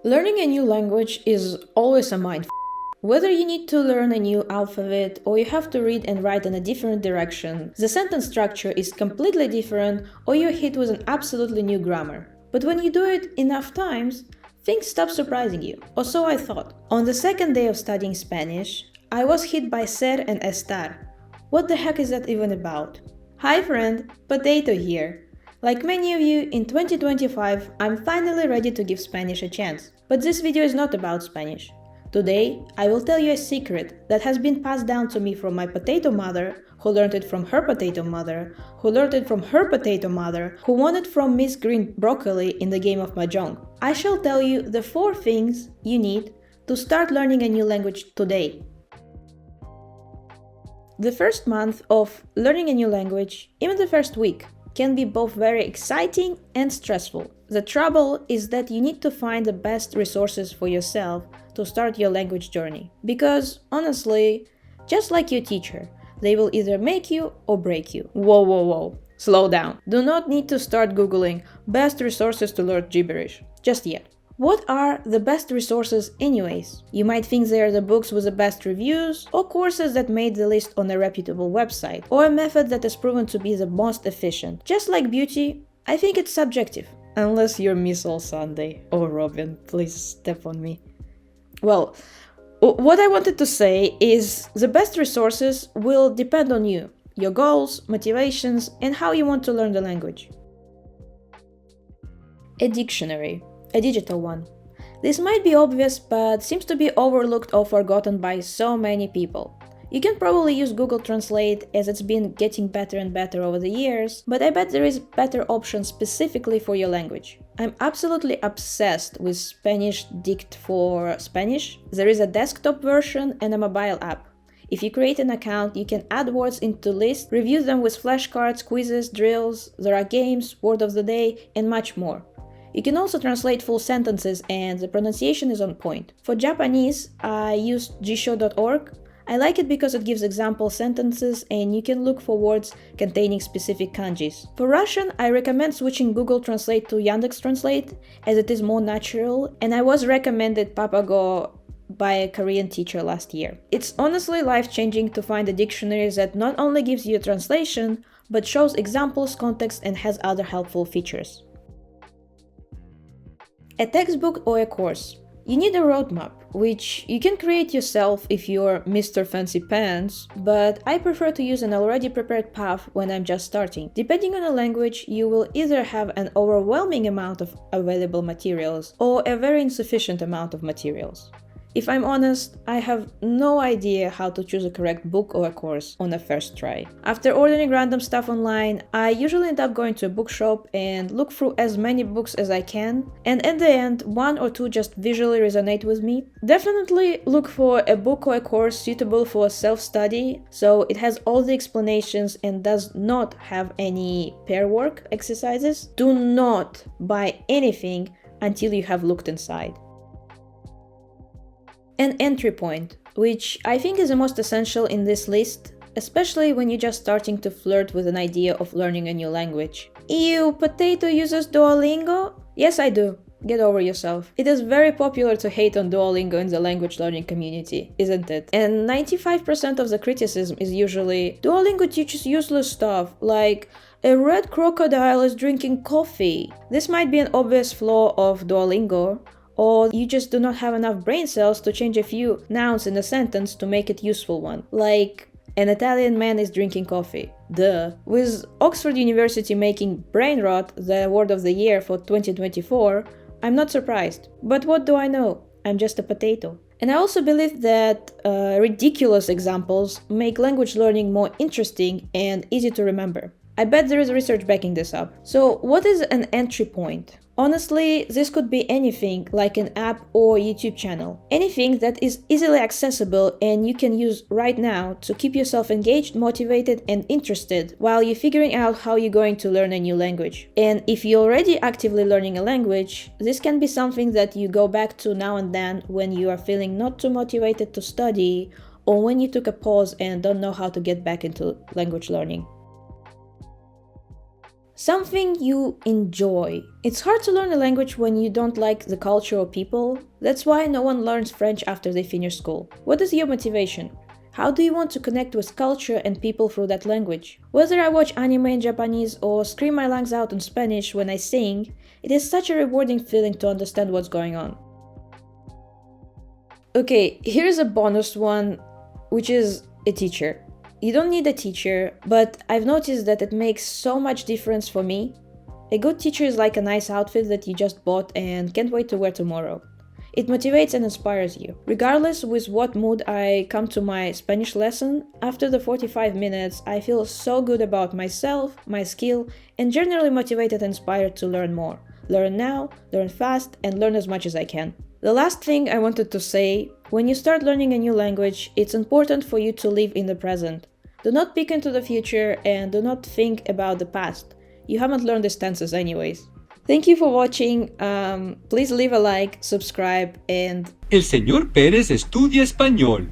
Learning a new language is always a mind. Whether you need to learn a new alphabet or you have to read and write in a different direction, the sentence structure is completely different or you're hit with an absolutely new grammar. But when you do it enough times, things stop surprising you. Or so I thought. On the second day of studying Spanish, I was hit by ser and estar. What the heck is that even about? Hi friend, Potato here. Like many of you, in 2025, I'm finally ready to give Spanish a chance. But this video is not about Spanish. Today, I will tell you a secret that has been passed down to me from my potato mother, who learned it from her potato mother, who learned it from her potato mother, who won it from Miss Green Broccoli in the game of Mahjong. I shall tell you the 4 things you need to start learning a new language today. The first month of learning a new language, even the first week, can be both very exciting and stressful. The trouble is that you need to find the best resources for yourself to start your language journey. Because, honestly, just like your teacher, they will either make you or break you. Whoa. Slow down. Do not need to start Googling best resources to learn gibberish just yet. What are the best resources anyways? You might think they are the books with the best reviews, or courses that made the list on a reputable website, or a method that is proven to be the most efficient. Just like beauty, I think it's subjective. Unless you're Miss All Sunday. Oh Robin, please step on me. Well, what I wanted to say is the best resources will depend on you, your goals, motivations, and how you want to learn the language. A dictionary. A digital one. This might be obvious, but seems to be overlooked or forgotten by so many people. You can probably use Google Translate as it's been getting better and better over the years, but I bet there is better options specifically for your language. I'm absolutely obsessed with Spanish Dict for Spanish. There is a desktop version and a mobile app. If you create an account, you can add words into lists, review them with flashcards, quizzes, drills, there are games, word of the day, and much more. You can also translate full sentences and the pronunciation is on point. For Japanese, I used jisho.org. I like it because it gives example sentences and you can look for words containing specific kanjis. For Russian, I recommend switching Google Translate to Yandex Translate as it is more natural, and I was recommended Papago by a Korean teacher last year. It's honestly life-changing to find a dictionary that not only gives you a translation, but shows examples, context, and has other helpful features. A textbook or a course. You need a roadmap, which you can create yourself if you're Mr. Fancy Pants, but I prefer to use an already prepared path when I'm just starting. Depending on the language, you will either have an overwhelming amount of available materials or a very insufficient amount of materials. If I'm honest, I have no idea how to choose a correct book or a course on a first try. After ordering random stuff online, I usually end up going to a bookshop and look through as many books as I can, and at the end, 1 or 2 just visually resonate with me. Definitely look for a book or a course suitable for self-study, so it has all the explanations and does not have any pair work exercises. Do not buy anything until you have looked inside. An entry point, which I think is the most essential in this list, especially when you're just starting to flirt with an idea of learning a new language. Ew, Potato uses Duolingo? Yes, I do. Get over yourself. It is very popular to hate on Duolingo in the language learning community, isn't it? And 95% of the criticism is usually, Duolingo teaches useless stuff, like a red crocodile is drinking coffee. This might be an obvious flaw of Duolingo, or you just do not have enough brain cells to change a few nouns in a sentence to make it a useful one. Like, an Italian man is drinking coffee. Duh. With Oxford University making brain rot the word of the year for 2024, I'm not surprised. But what do I know? I'm just a potato. And I also believe that ridiculous examples make language learning more interesting and easy to remember. I bet there is research backing this up. So, what is an entry point? Honestly, this could be anything like an app or YouTube channel. Anything that is easily accessible and you can use right now to keep yourself engaged, motivated, and interested while you're figuring out how you're going to learn a new language. And if you're already actively learning a language, this can be something that you go back to now and then when you are feeling not too motivated to study or when you took a pause and don't know how to get back into language learning. Something you enjoy. It's hard to learn a language when you don't like the culture or people. That's why no one learns French after they finish school. What is your motivation? How do you want to connect with culture and people through that language? Whether I watch anime in Japanese or scream my lungs out in Spanish when I sing, it is such a rewarding feeling to understand what's going on. Okay, here's a bonus one, which is a teacher. You don't need a teacher, but I've noticed that it makes so much difference for me. A good teacher is like a nice outfit that you just bought and can't wait to wear tomorrow. It motivates and inspires you. Regardless with what mood I come to my Spanish lesson, after the 45 minutes I feel so good about myself, my skill, and generally motivated and inspired to learn more. Learn now, learn fast, and learn as much as I can. The last thing I wanted to say, when you start learning a new language, it's important for you to live in the present. Do not peek into the future and do not think about the past. You haven't learned these tenses anyways. Thank you for watching. Please leave a like, subscribe, and... El señor Pérez estudia español.